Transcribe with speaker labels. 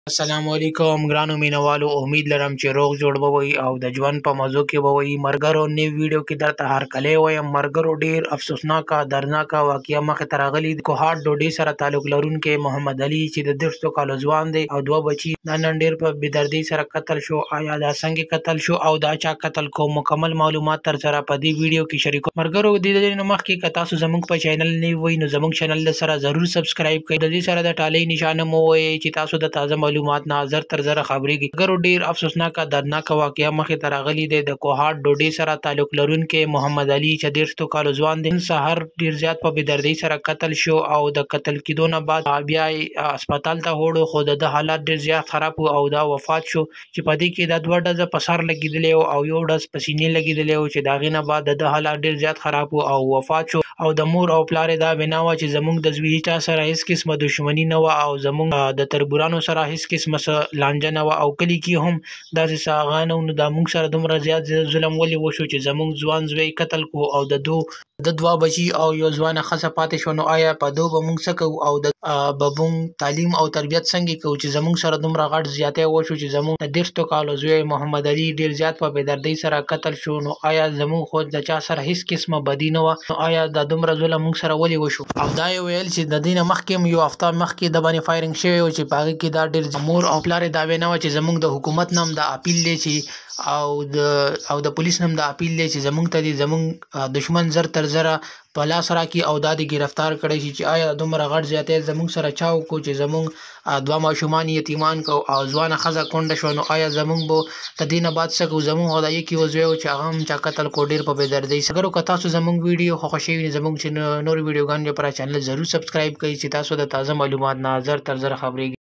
Speaker 1: السلام علیکم ګرانو مینوالو، امید لرم چې روغ جوړ به وئ او د ژوند په مزو کې به وئ. مرګرو نوی ویډیو کې درته هرکلی وایم. مرګرو ډیر افسوسناکه دردناکه واقعه مخې ته راغلي. د کوهاټ ډوډۍ سره تعلق لرونکی محمد علي چې د 30 کالو ځوان دی او دوه بچي دا نن ډیر په بېدردۍ سره قتل شو. آیا دا څنګه قتل شو او دا چا قتل کو؟ مکمل معلومات تر سره په دې ویډیو کې شریکوم. مرګرو د دې نه مخکې که تاسو زموږ په چینل نه وئ نو زموږ چینل سره ضرور سبسکرایب کړئ. د دې سره د ټالۍ نشانه مو ووایئ چې تاسو د تازه معلومات نه زر تر زره خبرېږي. ګرو ډیر افسوسناکه دردناکه واقعه مخې ته راغلي دی. د کوهاټ ډوډۍ سره تعلق لرونکی محمد علي چې 30 کالو ځوان دی نن سهار ډیر زیات په بېدردۍ سره قتل شو او د قتل کېدو نه بعد بیا هسپتال ته وړو، خو د حالات ډیر زیات خراب و او دا وفات شو چې په دې کې د 2 ډزه په سر لګېدلی او 1 ډز په سینې لګېدلی و چې د هغې نه بعد د حالات ډیر زیات خراب و او وفات شو. او د مور او پلار دا بنا وه چې زموږ د زوی چا سره هېڅ قسمه دښمني نه وه او زموږ د تربورانو سره هېڅ قسمه څه لانجه نه وه او کلي کې هم داسې څه هغه نه و. نو دا موږ سره دومره زیات ظلم ولې وشو چې زموږ ځوان زوی قتل کو او د 2 بچي او یو ځوانه ښځه پاتې شوه. نو آیا په دو به موږ څه کوو او به موږ تعلیم او تربیت څنګه کوو چې زموږ سره دومره غټ زیاتی وشو چې زموږ د 30 کالو زوی محمد علي ډیر زیات په بېدردۍ سره قتل شو. نو آیا زموږ خو د چا سره هېڅ قسمه بدي نه وه، نو آیا دا دومره ظلم موږ سره ولې وشو؟ او دا یې ویل چې د دې نه مخکې هم 1 هفته مخکې د باندې فایرنګ شوی و چې په هغې کې دا ډېر مور او پلار یې دا وینا وه چې زموږ د حکومت نه هم دا اپیل دی چې او د پولیس نه هم دا اپیل دی چې زموږ ته دې زموږ دښمن زر تر زره په لاس راکړي او دا دې ګرفتار کړی شي چې آیا دومره غټ زیاتی زموږ سره چا وکړو چې زموږ 2 ماشومان یتیمان کو او ځوانه ښځه کونډه شوه. نو آیا زموږ به د دې نه بعد څه کوو؟ زموږ خو دا یک یو زوی و چې هغه هم چا قتل کو ډېر په بېدردۍ سره. اګر که تاسو زموږ ویډیو خوښه شوي نو زموږ چې نور ویډیوګانو لپاره چینل ضرور سبسکرایب کړئ چې تاسو د تازه معلومات نه زر تر زره خبرېږئ.